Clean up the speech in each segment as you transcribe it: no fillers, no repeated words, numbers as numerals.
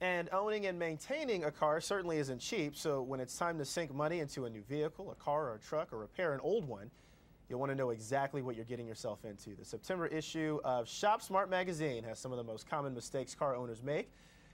And owning and maintaining a car certainly isn't cheap, so when it's time to sink money into a new vehicle, a car or a truck, or repair an old one, you'll want to know exactly what you're getting yourself into. The September issue of ShopSmart Magazine has some of the most common mistakes car owners make.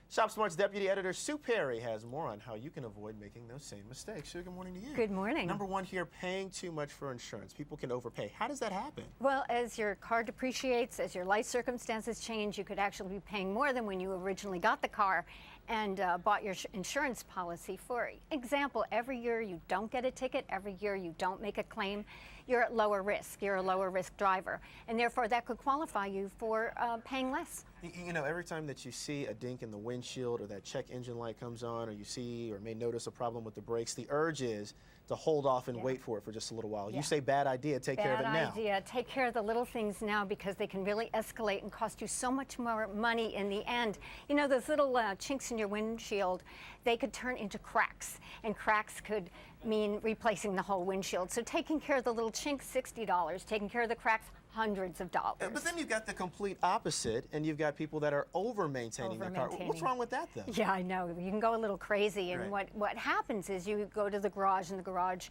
ShopSmart's deputy editor Sue Perry has more on how you can avoid making those same mistakes. Sue, good morning to you. Good morning. Number one here, paying too much for insurance. People can overpay. How does that happen? Well, as your car depreciates, as your life circumstances change, you could actually be paying more than when you originally got the car and bought your insurance policy. For example, every year you don't get a ticket, every year you don't make a claim, you're at lower risk. You're a lower risk driver, and therefore that could qualify you for paying less. You know, every time that you see a dink in the windshield or that check engine light comes on, or you see or may notice a problem with the brakes, the urge is to hold off and wait for it for just a little while. You say bad idea, take care of it now. Bad idea. Take care of the little things now, because they can really escalate and cost you so much more money in the end. You know, those little chinks in your windshield, they could turn into cracks, and cracks could mean replacing the whole windshield. So taking care of the little chinks, $60. Taking care of the cracks, hundreds of dollars. But then you've got the complete opposite, and you've got people that are over-maintaining their car. What's wrong with that, though? Yeah, I know. You can go a little crazy, and what happens is you go to the garage, and the garage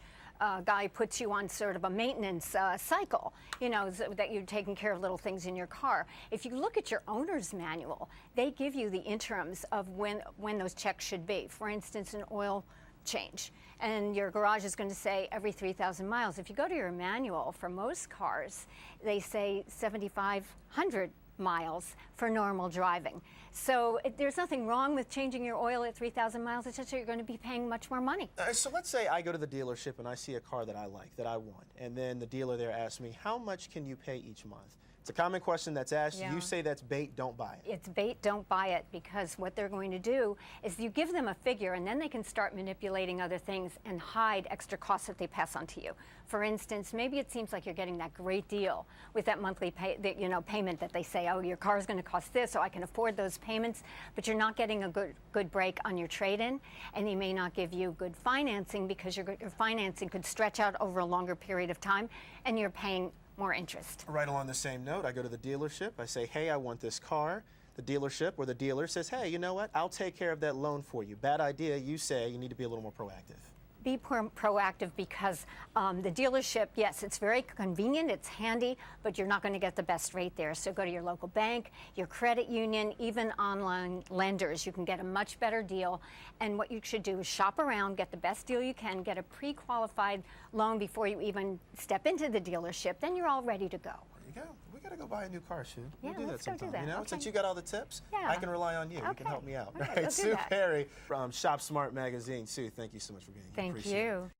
guy puts you on sort of a maintenance cycle, you know, so that you're taking care of little things in your car. If you look at your owner's manual, they give you the interims of when those checks should be. For instance, an oil change, and your garage is going to say every 3,000 miles. If you go to your manual, for most cars, they say 7,500 miles for normal driving. So there's nothing wrong with changing your oil at 3,000 miles. It's just that you're going to be paying much more money. So let's say I go to the dealership and I see a car that I like, that I want, and then the dealer there asks me, how much can you pay each month? It's a common question that's asked. You say that's bait, don't buy it. It's bait, don't buy it, because what they're going to do is you give them a figure, and then they can start manipulating other things and hide extra costs that they pass on to you. For instance, maybe it seems like you're getting that great deal with that monthly payment that they say, oh, your car is going to cost this, so I can afford those payments, but you're not getting a good break on your trade-in, and they may not give you good financing, because your financing could stretch out over a longer period of time, and you're paying more interest. Right along the same note, I go to the dealership, I say, hey, I want this car. The dealership or the dealer says, hey, you know what, I'll take care of that loan for you. Bad idea. You say you need to be a little more proactive. Be proactive, because the dealership, yes, it's very convenient, it's handy, but you're not going to get the best rate there. So go to your local bank, your credit union, even online lenders. You can get a much better deal. And what you should do is shop around, get the best deal you can, get a pre-qualified loan before you even step into the dealership. Then you're all ready to go. There you go. We got to go buy a new car, Sue. Yeah, we'll do let's that go sometime. do that. You know, since you got all the tips, Yeah. I can rely on you. You can help me out. All right, Sue Perry from ShopSmart Magazine. Sue, thank you so much for being here. Thank you.